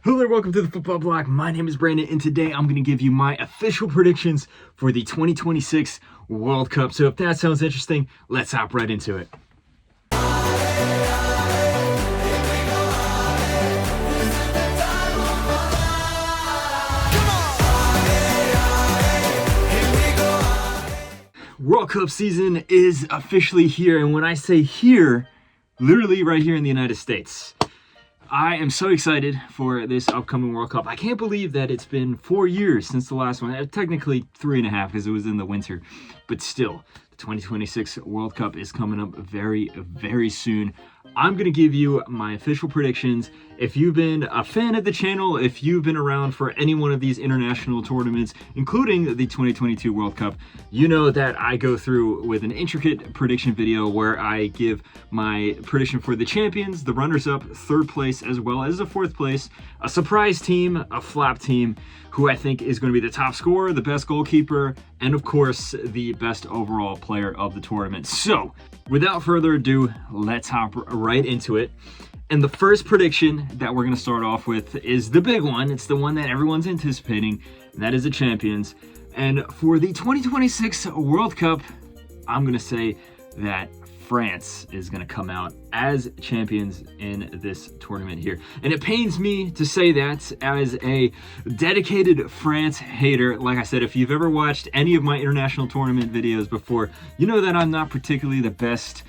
Hello there, welcome to the Football Bloc. My name is Brandon, and today I'm going to give you my official predictions for the 2026 World Cup. So if that sounds interesting, let's hop right into it. World Cup season is officially here, and when I say here, literally right here in the United States. I am so excited for this upcoming World Cup. I can't believe that it's been 4 years since the last one. Technically 3.5 because it was in the winter. But still, the 2026 World Cup is coming up very, very soon. I'm going to give you my official predictions. If you've been a fan of the channel, if you've been around for any one of these international tournaments, including the 2022 World Cup, you know that I go through with an intricate prediction video where I give my prediction for the champions, the runners-up, third place, as well as the fourth place, a surprise team, a flop team, who I think is going to be the top scorer, the best goalkeeper, and of course, the best overall player of the tournament. So, without further ado, let's hop right into it. And the first prediction that we're going to start off with is the big one. It's the one that everyone's anticipating, and that is the champions. And for the 2026 World Cup, I'm going to say that France is going to come out as champions in this tournament here. And it pains me to say that as a dedicated France hater. Like I said, if you've ever watched any of my international tournament videos before, you know that I'm not particularly the best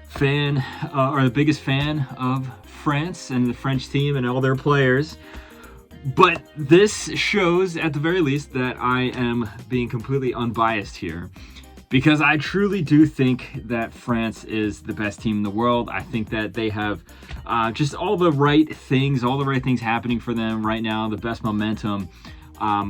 fan or the biggest fan of France and the French team and all their players. But this shows at the very least that I am being completely unbiased here, because I truly do think that France is the best team in the world. I think that they have just all the right things happening for them right now, the best momentum,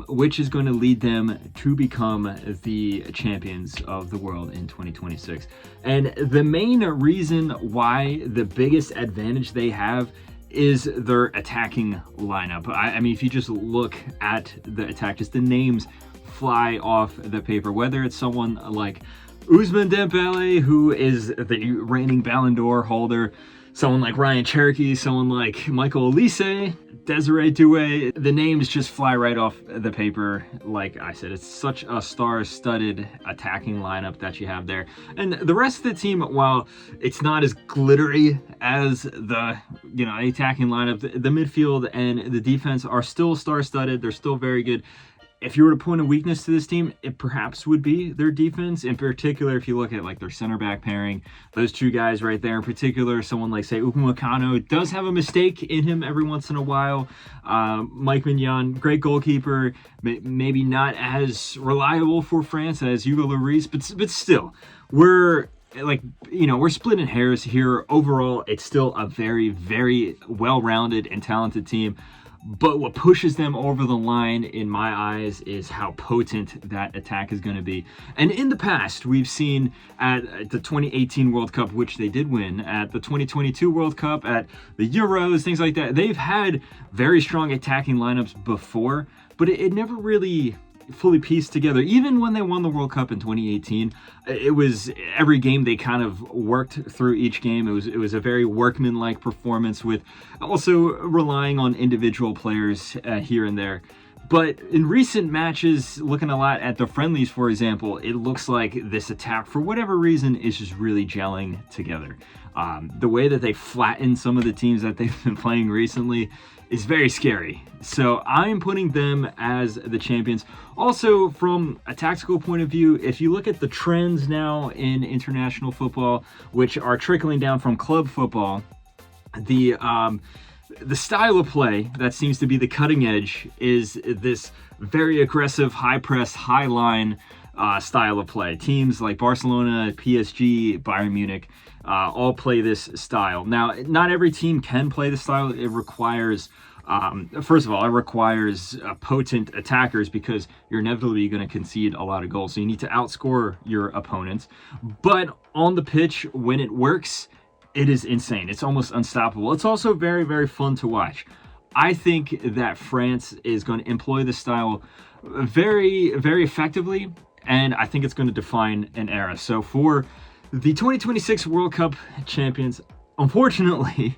which is going to lead them to become the champions of the world in 2026. And the main reason why the biggest advantage they have is their attacking lineup. I mean, if you just look at the attack, just the names fly off the paper, whether it's someone like Ousmane Dembele, who is the reigning Ballon d'Or holder, someone like Ryan Cherokee, someone like Michael Olise, Desiree Doué. The names just fly right off the paper. Like I said, it's such a star-studded attacking lineup that you have there. And the rest of the team, while it's not as glittery as the attacking lineup, the midfield and the defense are still star-studded. They're still very good. If you were to point a weakness to this team, it perhaps would be their defense. In particular, if you look at like their center back pairing, those two guys right there in particular, someone like, say, Upamecano does have a mistake in him every once in a while. Mike Mignon, great goalkeeper, maybe not as reliable for France as Hugo Lloris, but still, we're splitting hairs here. Overall, it's still a very, very well-rounded and talented team. But what pushes them over the line, in my eyes, is how potent that attack is going to be. And in the past, we've seen at the 2018 World Cup, which they did win, at the 2022 World Cup, at the Euros, things like that, they've had very strong attacking lineups before, but it never really fully pieced together. Even when they won the World Cup in 2018, it was every game they kind of worked through each game. It was a very workmanlike performance, with also relying on individual players here and there. But in recent matches, looking a lot at the friendlies, for example, it looks like this attack, for whatever reason, is just really gelling together. The way that they flatten some of the teams that they've been playing recently is very scary. So I'm putting them as the champions. Also, from a tactical point of view, if you look at the trends now in international football, which are trickling down from club football, the style of play that seems to be the cutting edge is this very aggressive, high press, high line style of play. Teams like Barcelona, PSG, Bayern Munich all play this style. Now, not every team can play this style. It requires, first of all, potent attackers, because you're inevitably going to concede a lot of goals. So you need to outscore your opponents. But on the pitch, when it works, it is insane. It's almost unstoppable. It's also very, very fun to watch. I think that France is going to employ this style very, very effectively, and I think it's going to define an era. So for the 2026 World Cup champions, unfortunately,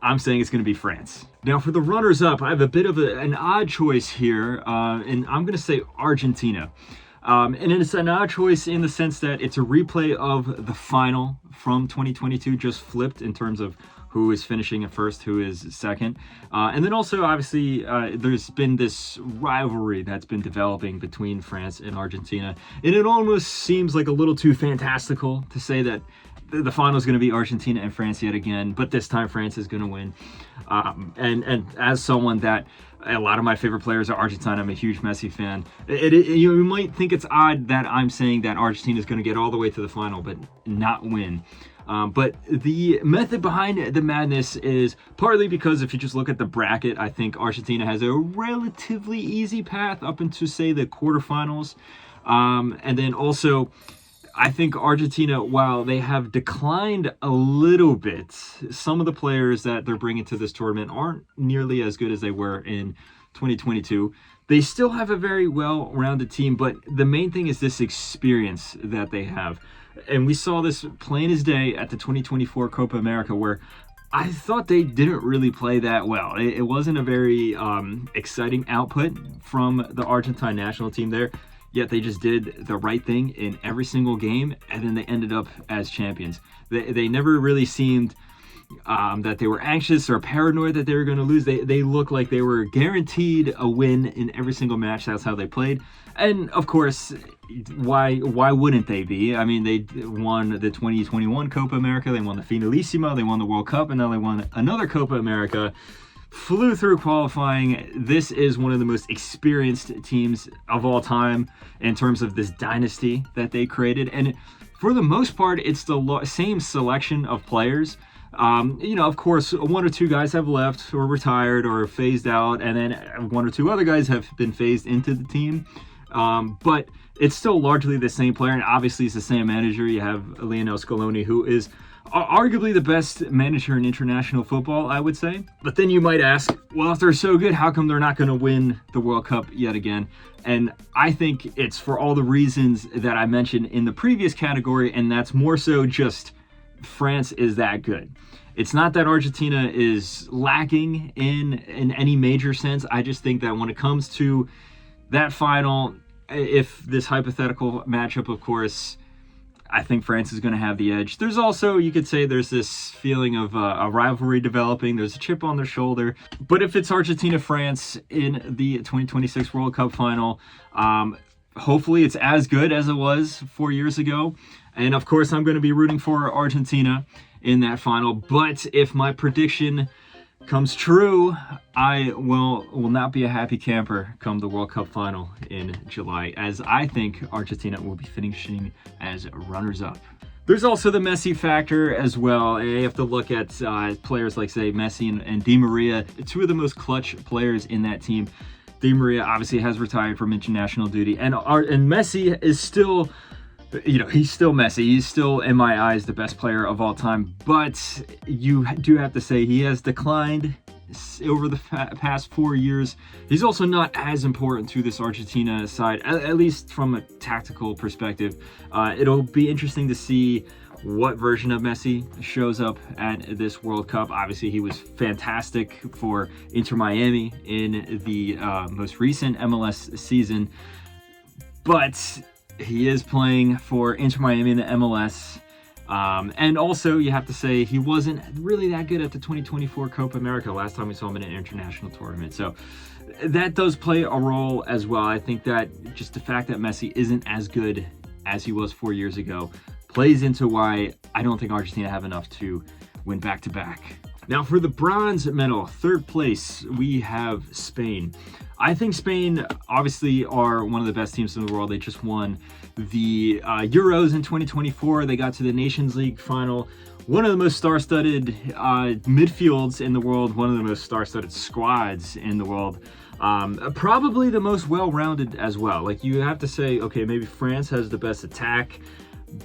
I'm saying it's going to be France. Now for the runners-up, I have a bit of an odd choice here, and I'm going to say Argentina. And it's an odd choice in the sense that it's a replay of the final from 2022, just flipped in terms of who is finishing at first, who is second. And then also, obviously, there's been this rivalry that's been developing between France and Argentina. And it almost seems like a little too fantastical to say that the final is going to be Argentina and France yet again, but this time France is going to win. And as someone that a lot of my favorite players are Argentine, I'm a huge Messi fan. You might think it's odd that I'm saying that Argentina is going to get all the way to the final, but not win. But the method behind the madness is partly because if you just look at the bracket, I think Argentina has a relatively easy path up into, say, the quarterfinals. And then also, I think Argentina, while they have declined a little bit, some of the players that they're bringing to this tournament aren't nearly as good as they were in 2022. They still have a very well-rounded team, but the main thing is this experience that they have. And we saw this plain as day at the 2024 Copa America, where I thought they didn't really play that well. It wasn't a very exciting output from the Argentine national team there. Yet they just did the right thing in every single game, and then they ended up as champions. They never really seemed that they were anxious or paranoid that they were going to lose. They looked like they were guaranteed a win in every single match. That's how they played. And of course, why wouldn't they be? I mean, they won the 2021 Copa America, they won the Finalissima, they won the World Cup, and now they won another Copa America. Flew through qualifying. This is one of the most experienced teams of all time in terms of this dynasty that they created. And for the most part, it's the same selection of players. Of course, one or two guys have left or retired or phased out, and then one or two other guys have been phased into the team. But it's still largely the same player, and obviously it's the same manager. You have Lionel Scaloni, who is arguably the best manager in international football, I would say. But then you might ask, well, if they're so good, how come they're not going to win the World Cup yet again? And I think it's for all the reasons that I mentioned in the previous category, and that's more so just France is that good. It's not that Argentina is lacking in any major sense. I just think that when it comes to that final, if this hypothetical matchup, of course, I think France is going to have the edge. There's also, you could say, there's this feeling of a rivalry developing. There's a chip on their shoulder. But if it's Argentina-France in the 2026 World Cup final, hopefully it's as good as it was 4 years ago. And of course, I'm going to be rooting for Argentina in that final. But if my prediction comes true, I will not be a happy camper come the World Cup final in July, as I think Argentina will be finishing as runners-up. There's also the Messi factor as well. You have to look at players like, say, Messi and Di Maria, two of the most clutch players in that team. Di Maria obviously has retired from international duty, and Messi is still, he's still Messi. He's still, in my eyes, the best player of all time. But you do have to say he has declined over the past 4 years. He's also not as important to this Argentina side, at least from a tactical perspective. It'll be interesting to see what version of Messi shows up at this World Cup. Obviously, he was fantastic for Inter Miami in the most recent MLS season. But he is playing for Inter Miami in the MLS. And also, you have to say, he wasn't really that good at the 2024 Copa America last time we saw him in an international tournament. So that does play a role as well. I think that just the fact that Messi isn't as good as he was 4 years ago plays into why I don't think Argentina have enough to win back-to-back. Now, for the bronze medal, third place, we have Spain. I think Spain obviously are one of the best teams in the world. They just won the Euros in 2024. They got to the Nations League final. One of the most star-studded midfields in the world. One of the most star-studded squads in the world. Probably the most well-rounded as well. Like, you have to say, okay, maybe France has the best attack,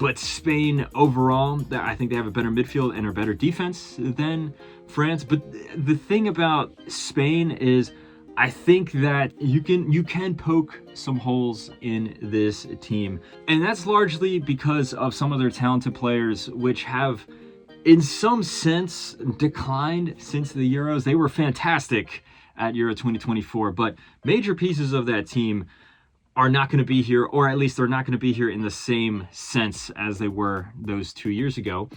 but Spain overall, I think they have a better midfield and a better defense than France. But the thing about Spain is, I think that you can poke some holes in this team. And that's largely because of some of their talented players, which have in some sense, declined since the Euros. They were fantastic at Euro 2024, but major pieces of that team are not going to be here, or at least they're not going to be here in the same sense as they were those 2 years ago.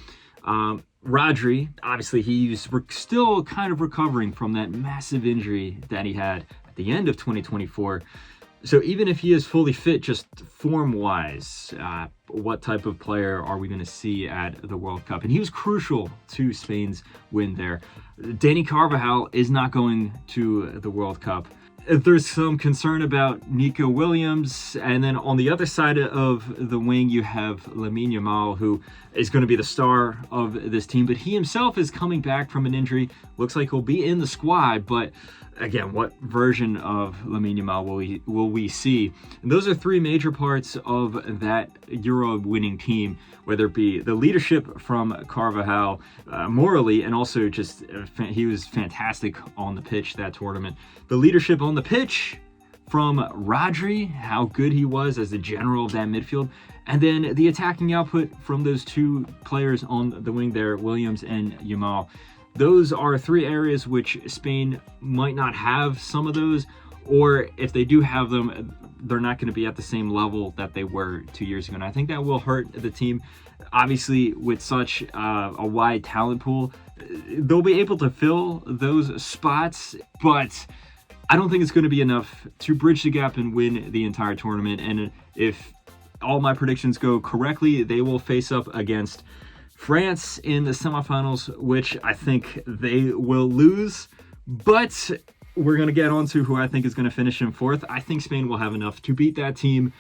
Rodri, obviously, he's still kind of recovering from that massive injury that he had at the end of 2024. So even if he is fully fit, just form-wise, what type of player are we going to see at the World Cup? And he was crucial to Spain's win there. Dani Carvajal is not going to the World Cup. There's some concern about Nico Williams, and then on the other side of the wing you have Lamine Yamal, who is going to be the star of this team, but he himself is coming back from an injury. Looks like he'll be in the squad, but again, what version of Lamine Yamal will we see? And those are three major parts of that Euro winning team, whether it be the leadership from Carvajal morally, and also just he was fantastic on the pitch that tournament. The leadership on the pitch from Rodri, how good he was as the general of that midfield, and then the attacking output from those two players on the wing there, Williams and Yamal. Those are three areas which Spain might not have some of those, or if they do have them, they're not going to be at the same level that they were 2 years ago. And I think that will hurt the team. Obviously, with such a wide talent pool, they'll be able to fill those spots, but I don't think it's going to be enough to bridge the gap and win the entire tournament. And if all my predictions go correctly, they will face up against France in the semifinals, which I think they will lose. But we're going to get on to who I think is going to finish in fourth. I think Spain will have enough to beat that team,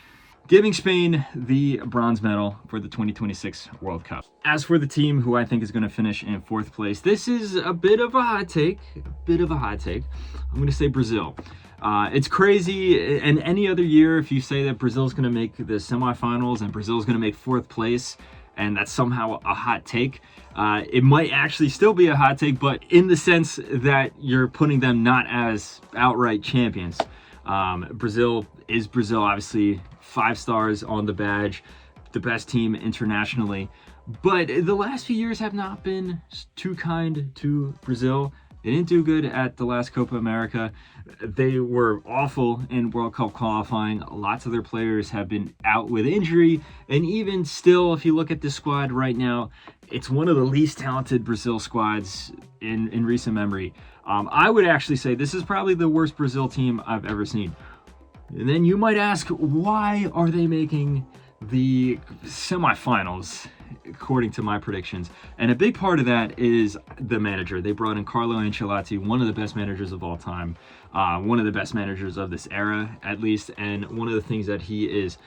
giving Spain the bronze medal for the 2026 World Cup. As for the team who I think is going to finish in fourth place, this is a bit of a hot take. I'm going to say Brazil. It's crazy, and any other year, if you say that Brazil's going to make the semifinals and Brazil's going to make fourth place, and that's somehow a hot take, it might actually still be a hot take, but in the sense that you're putting them not as outright champions. Brazil is Brazil, obviously 5 stars on the badge, the best team internationally, but the last few years have not been too kind to Brazil. They didn't do good at the last Copa America. They were awful in World Cup qualifying. Lots of their players have been out with injury. And even still, if you look at this squad right now, it's one of the least talented Brazil squads in recent memory. I would actually say this is probably the worst Brazil team I've ever seen. And then you might ask, why are they making the semifinals, according to my predictions? And a big part of that is the manager. They brought in Carlo Ancelotti, one of the best managers of all time, one of the best managers of this era, at least. And one of the things that he is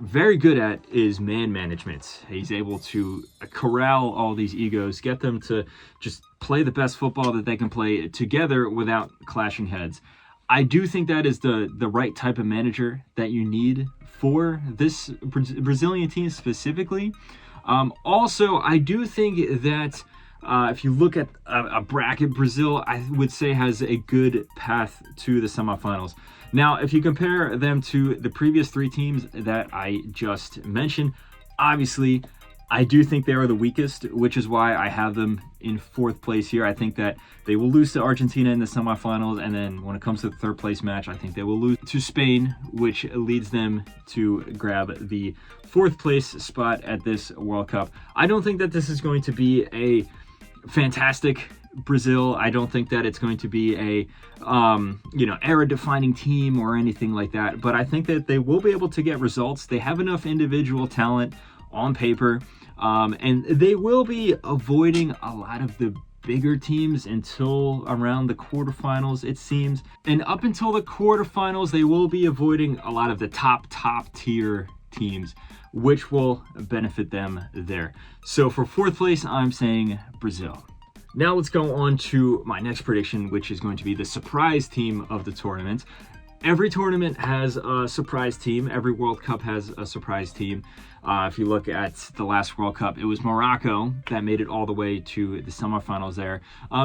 very good at is man management. He's able to corral all these egos, get them to just play the best football that they can play together without clashing heads. I do think that is the right type of manager that you need for this Brazilian team specifically. Also, I do think that if you look at a bracket, Brazil, I would say, has a good path to the semifinals. Now, if you compare them to the previous 3 teams that I just mentioned, obviously, I do think they are the weakest, which is why I have them in fourth place here. I think that they will lose to Argentina in the semifinals, and then when it comes to the third place match, I think they will lose to Spain, which leads them to grab the fourth place spot at this World Cup. I don't think that this is going to be a fantastic Brazil. I don't think that it's going to be a era-defining team or anything like that, but I think that they will be able to get results. They have enough individual talent on paper, and they will be avoiding a lot of the bigger teams until around the quarterfinals, it seems. And up until the quarterfinals, they will be avoiding a lot of the top tier teams, which will benefit them there. So for fourth place, I'm saying Brazil. Now let's go on to my next prediction, which is going to be the surprise team of the tournament. Every tournament has a surprise team. Every World Cup has a surprise team. If you look at the last World Cup, it was Morocco that made it all the way to the semifinals there.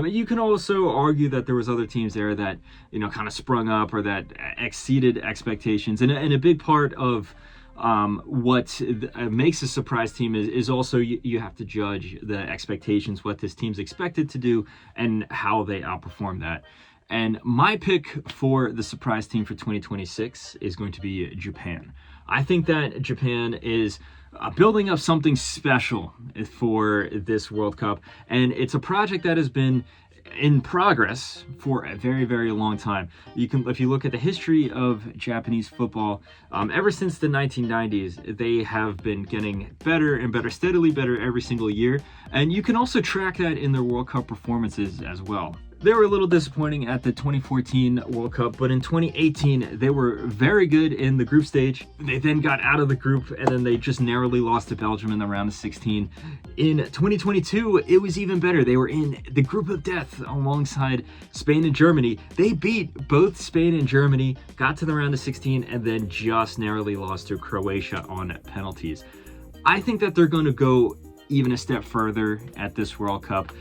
You can also argue that there was other teams there that, kind of sprung up or that exceeded expectations. And a big part of What makes a surprise team is also you have to judge the expectations, what this team's expected to do, and how they outperform that. And my pick for the surprise team for 2026 is going to be Japan. I think that Japan is building up something special for this World Cup, and it's a project that has been in progress for a very, very long time. If you look at the history of Japanese football, ever since the 1990s, they have been getting better and better, steadily better every single year. And you can also track that in their World Cup performances as well. They were a little disappointing at the 2014 World Cup, but in 2018, they were very good in the group stage. They then got out of the group, and then they just narrowly lost to Belgium in the round of 16. In 2022, it was even better. They were in the group of death alongside Spain and Germany. They beat both Spain and Germany, got to the round of 16, and then just narrowly lost to Croatia on penalties. I think that they're going to go even a step further at this World Cup.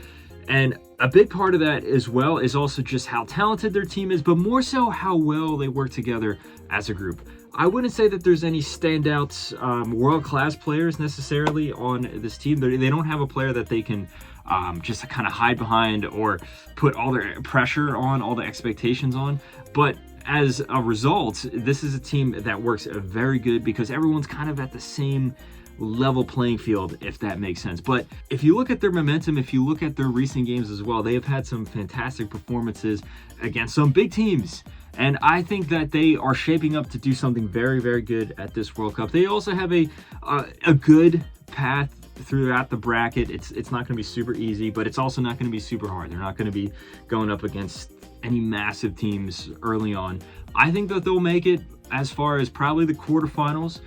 And a big part of that as well is also just how talented their team is, but more so how well they work together as a group. I wouldn't say that there's any standout world-class players necessarily on this team. They don't have a player that they can just kind of hide behind or put all their pressure on, all the expectations on. But as a result, this is a team that works very good because everyone's kind of at the same level playing field, if that makes sense. But if you look at their momentum, if you look at their recent games as well, they have had some fantastic performances against some big teams. And I think that they are shaping up to do something very, very good at this World Cup. They also have a good path throughout the bracket. It's not going to be super easy, but it's also not going to be super hard. They're not going to be going up against any massive teams early on. I think that they'll make it as far as probably the quarterfinals.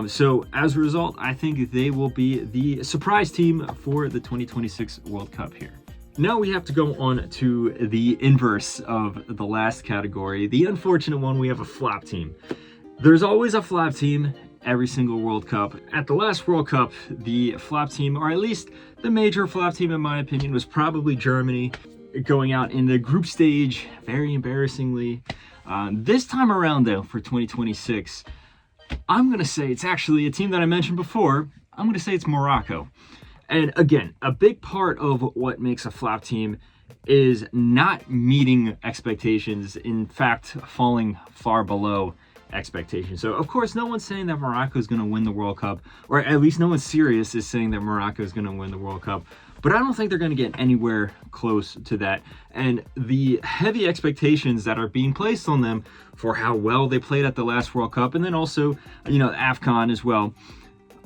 So as a result, I think they will be the surprise team for the 2026 World Cup here. Now we have to go on to the inverse of the last category. The unfortunate one, we have a flop team. There's always a flop team every single World Cup. At the last World Cup, the flop team, or at least the major flop team in my opinion, was probably Germany, going out in the group stage very embarrassingly. This time around though, for 2026, I'm going to say it's actually a team that I mentioned before. I'm going to say it's Morocco. And again, a big part of what makes a flop team is not meeting expectations. In fact, falling far below expectations. So, of course, no one's saying that Morocco is going to win the World Cup, or at least no one serious is saying that Morocco is going to win the World Cup. But I don't think they're going to get anywhere close to that. And the heavy expectations that are being placed on them for how well they played at the last World Cup, and then also, AFCON as well,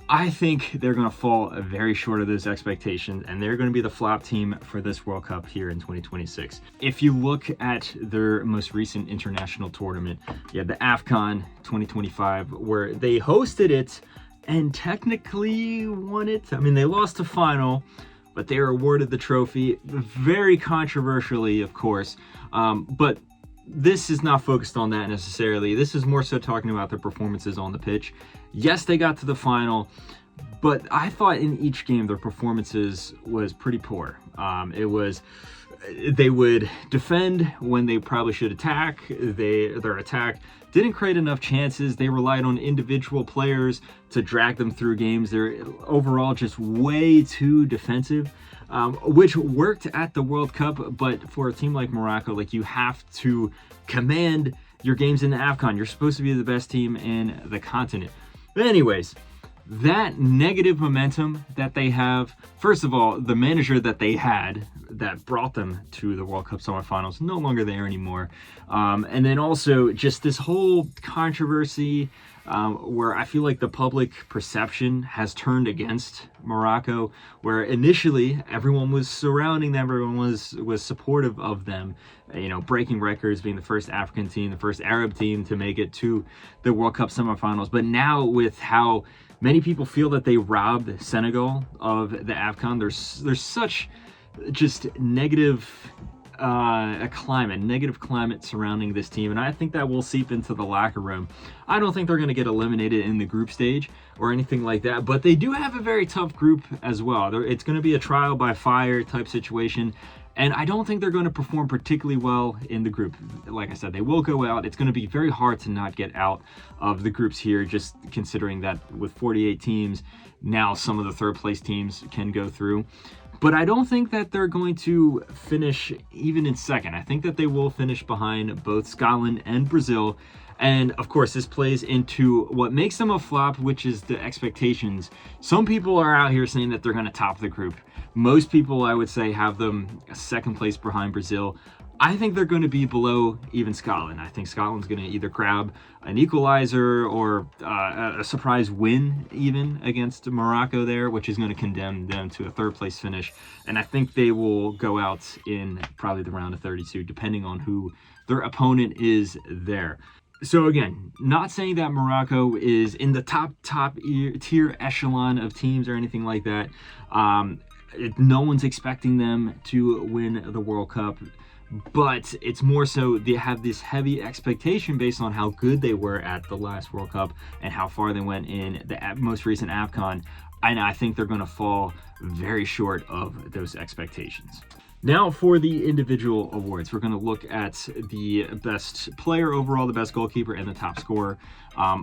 I think they're going to fall very short of those expectations, and they're going to be the flop team for this World Cup here in 2026. If you look at their most recent international tournament, you have the AFCON 2025, where they hosted it and technically won it. I mean, they lost the final, but they were awarded the trophy, very controversially, of course. But this is not focused on that necessarily. This is more so talking about their performances on the pitch. Yes, they got to the final, but I thought in each game their performances was pretty poor. They would defend when they probably should attack. Their attack didn't create enough chances. They relied on individual players to drag them through games. They're overall just way too defensive, which worked at the World Cup. But for a team like Morocco, you have to command your games in the AFCON. You're supposed to be the best team in the continent. But anyways, that negative momentum that they have, first of all, the manager that they had that brought them to the World Cup semifinals, no longer there anymore. And then also just this whole controversy where I feel like the public perception has turned against Morocco, where initially everyone was surrounding them, everyone was supportive of them, breaking records, being the first African team, the first Arab team to make it to the World Cup semifinals. But now with how many people feel that they robbed Senegal of the AFCON, there's such just negative climate surrounding this team, and I think that will seep into the locker room. I don't think they're going to get eliminated in the group stage or anything like that, but they do have a very tough group as well. It's going to be a trial by fire type situation, And I don't think they're going to perform particularly well in the group. Like I said, they will go out. It's going to be very hard to not get out of the groups here, just considering that with 48 teams, now some of the third place teams can go through. But I don't think that they're going to finish even in second. I think that they will finish behind both Scotland and Brazil. And of course, this plays into what makes them a flop, which is the expectations. Some people are out here saying that they're going to top the group. Most people, I would say, have them second place behind Brazil. I think they're going to be below even Scotland. I think Scotland's going to either grab an equalizer or a surprise win even against Morocco there, which is going to condemn them to a third place finish. And I think they will go out in probably the round of 32, depending on who their opponent is there. So again, not saying that Morocco is in the top tier echelon of teams or anything like that. No one's expecting them to win the World Cup, but it's more so they have this heavy expectation based on how good they were at the last World Cup and how far they went in the most recent AFCON. And I think they're going to fall very short of those expectations. Now for the individual awards, we're going to look at the best player overall, the best goalkeeper, and the top scorer.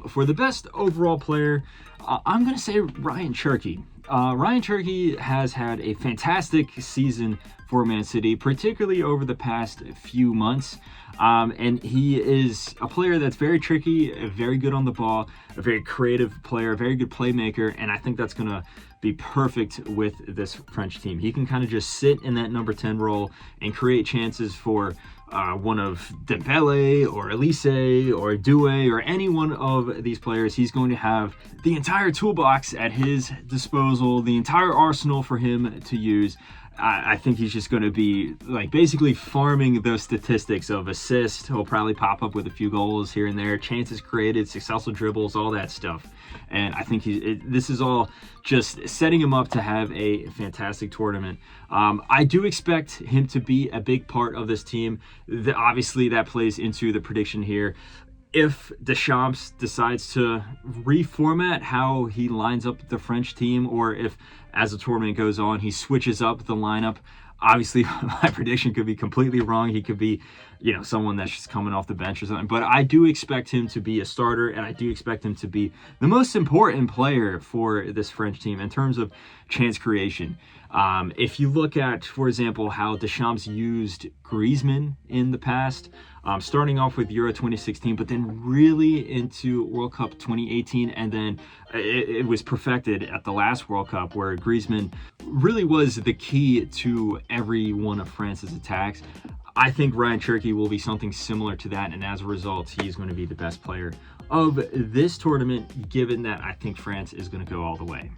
For the best overall player, I'm going to say Ryan Cherki. Ryan Cherki has had a fantastic season for Man City, particularly over the past few months. And he is a player that's very tricky, very good on the ball, a very creative player, a very good playmaker, and I think that's going to be perfect with this French team. He can kind of just sit in that number 10 role and create chances for one of Dembele or Elise or Doué or any one of these players. He's going to have the entire toolbox at his disposal, the entire arsenal for him to use. I think he's just going to be like basically farming those statistics of assists. He'll probably pop up with a few goals here and there, chances created, successful dribbles, all that stuff. And I think this is all just setting him up to have a fantastic tournament. I do expect him to be a big part of this team. Obviously, that plays into the prediction here. If Deschamps decides to reformat how he lines up the French team, or if as the tournament goes on, he switches up the lineup, obviously my prediction could be completely wrong. He could be, someone that's just coming off the bench or something. But I do expect him to be a starter, and I do expect him to be the most important player for this French team in terms of chance creation. If you look at, for example, how Deschamps used Griezmann in the past, starting off with Euro 2016, but then really into World Cup 2018, and then it was perfected at the last World Cup where Griezmann really was the key to every one of France's attacks. I think Ryan Cherki will be something similar to that, and as a result, he's going to be the best player of this tournament, given that I think France is going to go all the way.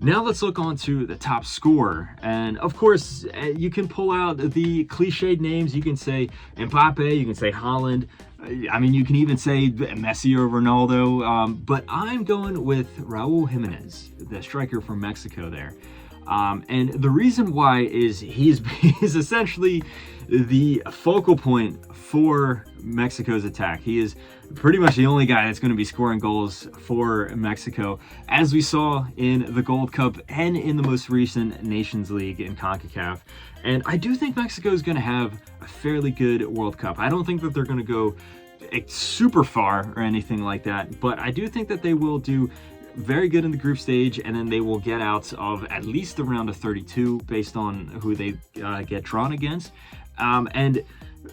Now let's look on to the top scorer. And of course, you can pull out the cliched names. You can say Mbappe, you can say Haaland. I mean, you can even say Messi or Ronaldo. But I'm going with Raul Jimenez, the striker from Mexico there. And the reason why is he's essentially the focal point for Mexico's attack. He is pretty much the only guy that's going to be scoring goals for Mexico, as we saw in the Gold Cup and in the most recent Nations League in CONCACAF. And I do think Mexico is going to have a fairly good World Cup. I don't think that they're going to go super far or anything like that, but I do think that they will do very good in the group stage, and then they will get out of at least the round of 32 based on who they get drawn against. And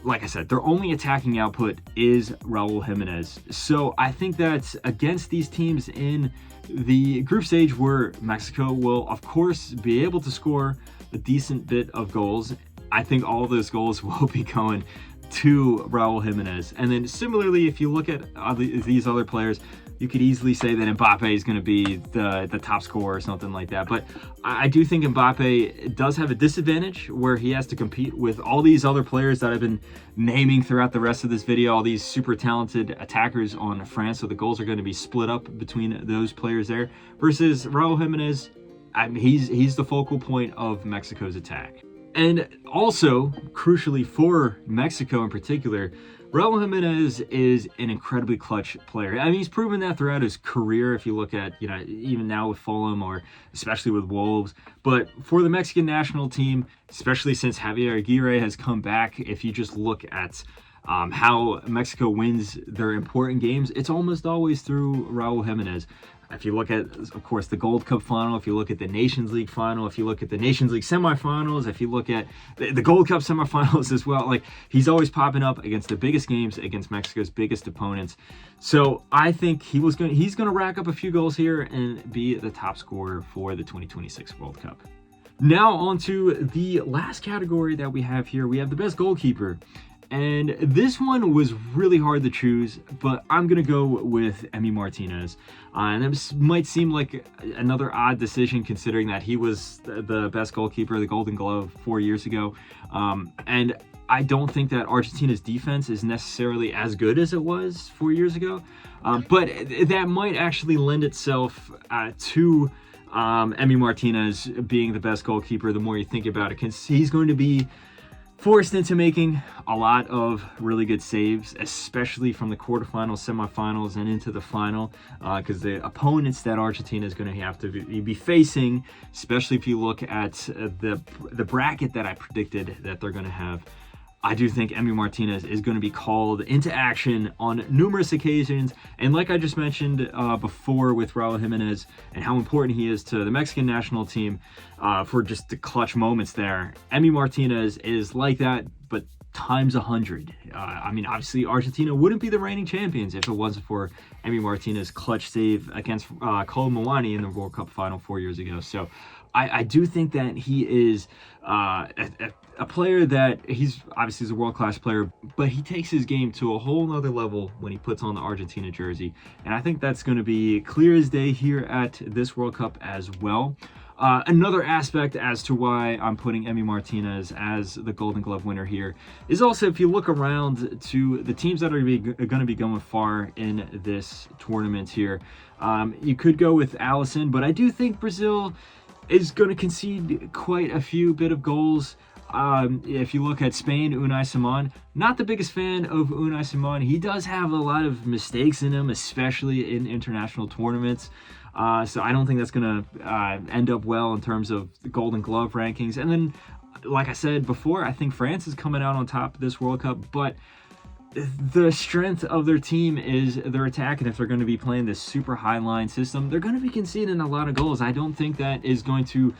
like I said, their only attacking output is Raul Jimenez. So I think that against these teams in the group stage, where Mexico will, of course, be able to score a decent bit of goals, I think all of those goals will be going to Raul Jimenez. And then similarly, if you look at these other players, you could easily say that Mbappe is going to be the top scorer or something like that. But I do think Mbappe does have a disadvantage where he has to compete with all these other players that I've been naming throughout the rest of this video, all these super talented attackers on France. So the goals are going to be split up between those players there. Versus Raul Jimenez, he's the focal point of Mexico's attack. And also, crucially for Mexico in particular, Raul Jimenez is an incredibly clutch player. I mean, he's proven that throughout his career, if you look at, even now with Fulham or especially with Wolves. But for the Mexican national team, especially since Javier Aguirre has come back, if you just look at how Mexico wins their important games, it's almost always through Raul Jimenez. If you look at, of course, the Gold Cup final, if you look at the Nations League final, if you look at the Nations League semifinals, if you look at the Gold Cup semifinals as well, like, he's always popping up against the biggest games, against Mexico's biggest opponents. So I think he's going to rack up a few goals here and be the top scorer for the 2026 World Cup. Now on to the last category that we have here. We have the best goalkeeper. And this one was really hard to choose, but I'm going to go with Emi Martinez. And this might seem like another odd decision considering that he was the best goalkeeper, the Golden Glove, 4 years ago. And I don't think that Argentina's defense is necessarily as good as it was 4 years ago. But that might actually lend itself to Emi Martinez being the best goalkeeper the more you think about it, because he's going to be forced into making a lot of really good saves, especially from the quarterfinals, semifinals, and into the final, because the opponents that Argentina is going to have to be facing, especially if you look at the bracket that I predicted that they're going to have, I do think Emi Martinez is going to be called into action on numerous occasions. And like I just mentioned before with Raul Jimenez and how important he is to the Mexican national team for just the clutch moments there, Emi Martinez is like that, but times 100. I mean, obviously, Argentina wouldn't be the reigning champions if it wasn't for Emi Martinez's clutch save against Kolo Muani in the World Cup final 4 years ago. So I do think that he is a player that he's a world-class player, but he takes his game to a whole nother level when he puts on the Argentina jersey. And I think that's going to be clear as day here at this World Cup as well. Another aspect as to why I'm putting Emi Martinez as the Golden Glove winner here is also, if you look around to the teams that are going to be going far in this tournament here, you could go with Alisson, but I do think Brazil is going to concede quite a few bit of goals. If you look at Spain, Unai Simon, not the biggest fan of Unai Simon. He does have a lot of mistakes in him, especially in international tournaments. So I don't think that's going to end up well in terms of the Golden Glove rankings. And then, like I said before, I think France is coming out on top of this World Cup, but the strength of their team is their attack, and if they're going to be playing this super high line system, they're going to be conceding a lot of goals. I don't think that is going to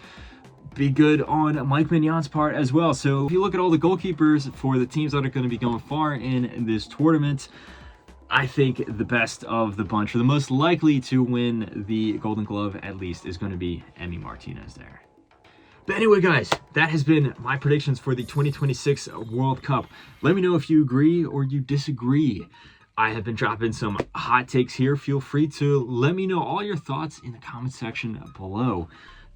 be good on Mike Mignon's part as well. So if you look at all the goalkeepers for the teams that are going to be going far in this tournament, I think the best of the bunch, or the most likely to win the Golden Glove at least, is going to be Emi Martinez there. But anyway, guys, that has been my predictions for the 2026 World Cup. Let me know if you agree or you disagree. I have been dropping some hot takes here. Feel free to let me know all your thoughts in the comment section below.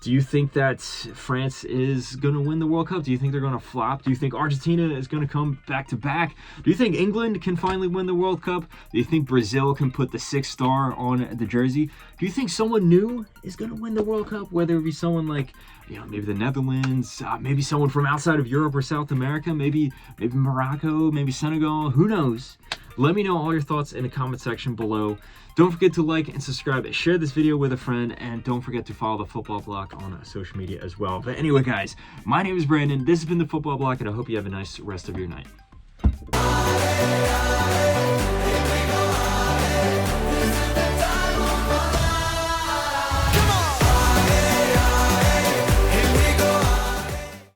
Do you think that France is going to win the World Cup? Do you think they're going to flop? Do you think Argentina is going to come back to back? Do you think England can finally win the World Cup? Do you think Brazil can put the 6th star on the jersey? Do you think someone new is going to win the World Cup? Whether it be someone like, maybe the Netherlands, maybe someone from outside of Europe or South America, maybe Morocco, maybe Senegal, who knows? Let me know all your thoughts in the comment section below. Don't forget to like and subscribe, share this video with a friend, and don't forget to follow the Football Bloc on social media as well. But anyway, guys, my name is Brandon. This has been the Football Bloc, and I hope you have a nice rest of your night.